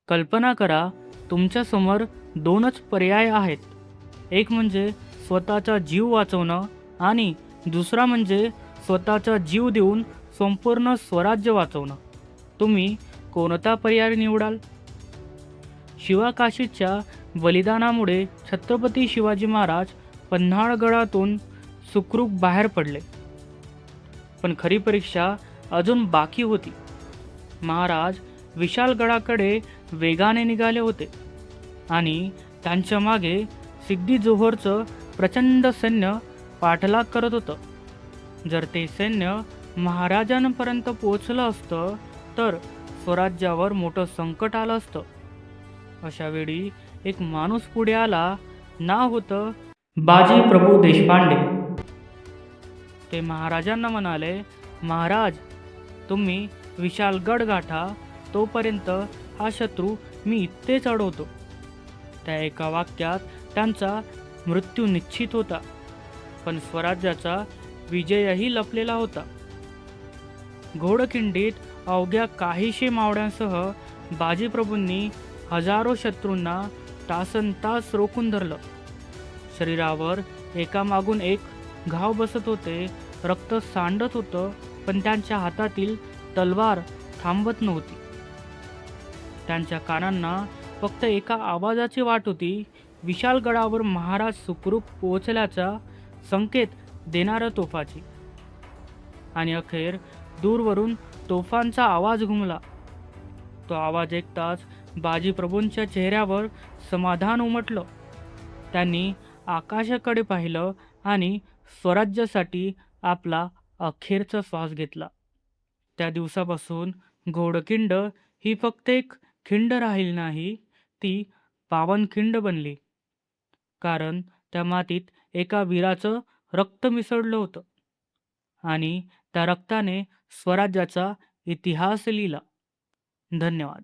कल्पना करा, तुमच्यासमोर दोनच पर्याय आहेत. एक म्हणजे स्वतःचा जीव वाचवणं आणि दुसरा म्हणजे स्वतःचा जीव देऊन संपूर्ण स्वराज्य वाचवणं. तुम्ही कोणता पर्याय निवडाल? शिवाकाशीच्या बलिदानामुळे छत्रपती शिवाजी महाराज पन्हाळगडातून सुखरूप बाहेर पडले. पण खरी परीक्षा अजून बाकी होती. महाराज विशालगडाकडे वेगाने निघाले होते आणि त्यांच्या मागे सिद्धी जोहरचं प्रचंड सैन्य पाठलाग करत होतं. जर ते सैन्य महाराजांपर्यंत पोचलं असतं तर स्वराज्यावर मोठं संकट आलं असतं. अशा वेळी एक माणूस पुढे आला. नाव होतं बाजी प्रभू देशपांडे. ते महाराजांना म्हणाले, महाराज, तुम्ही विशालगड गाठा, तोपर्यंत हा शत्रू मी इथेच अडवतो. त्या एका वाक्यात त्यांचा मृत्यू निश्चित होता, पण स्वराज्याचा विजयही लपलेला होता. घोडखिंडीत अवघ्या काहीशे मावळ्यांसह बाजीप्रभूंनी हजारो शत्रूंना तासनतास रोखून धरलं. शरीरावर एकामागून एक घाव बसत होते, रक्त सांडत होतं, पण त्यांच्या हातातील तलवार थांबत नव्हती. त्यांच्या कानांना फक्त एका आवाजाची वाट होती, विशालगडावर महाराज सुखरूप पोहोचल्याचा संकेत देणाऱ्या तोफाची. आणि अखेर दूरवरून तोफांचा आवाज घुमला. तो आवाज ऐकताच बाजीप्रभूंच्या चेहऱ्यावर समाधान उमटलं. त्यांनी आकाशाकडे पाहिलं आणि स्वराज्यासाठी आपला अखेरचा श्वास घेतला. त्या दिवसापासून घोडखिंड ही फक्त एक खिंड राहिली नाही, ती पावनखिंड बनली. कारण त्या मातीत एका वीराचं रक्त मिसळलं होतं आणि त्या रक्ताने स्वराज्याचा इतिहास लिहिला. धन्यवाद.